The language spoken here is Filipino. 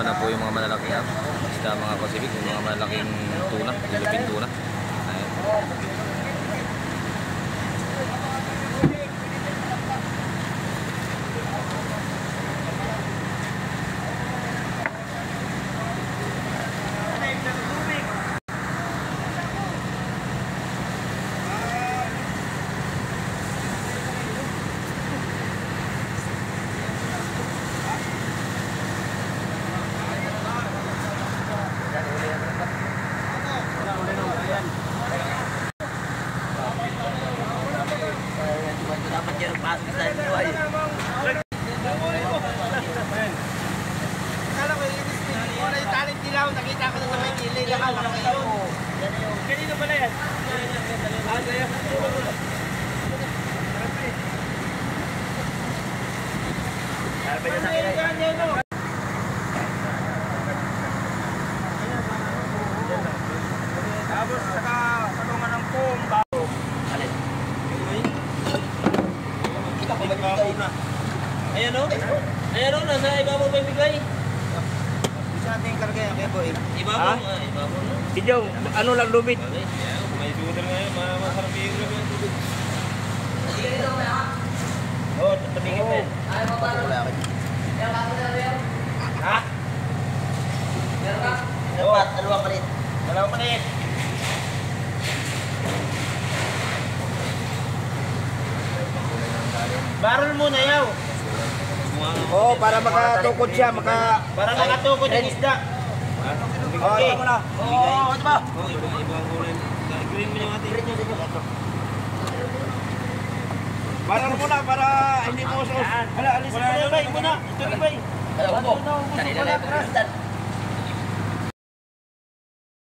naman na po yung mga malalaking isda mga Pacific, yung mga malalaking tuna, Philippine tuna. Ayan. Nakita ko na sa may gilid. Kanino pala yan? Tapos saka tulungan ng pong bago. Alin? Ayan o. Ayan o, nasa ibabaw pa yung bigay. Sa ating karga yan, boy. Ibabaw nga, ibabaw na. Idyo, ano lang lubid? May sugar ngayon, masarap yung lubid. Oo, tumingin din. Ay, mapano? Ha? Meron ka? Dapat, dalawang palit. Dalawang palit. Barrel muna yaw. Oo, para makatukod siya, para makatukod yung isda. Okay. Oo, ito ba? Oo, ibang kulay. Green mo yung ating. Barrel muna para hindi mo sus. Hala, alisin mo na, bay. Muna. Ito, bay. Kanina lang.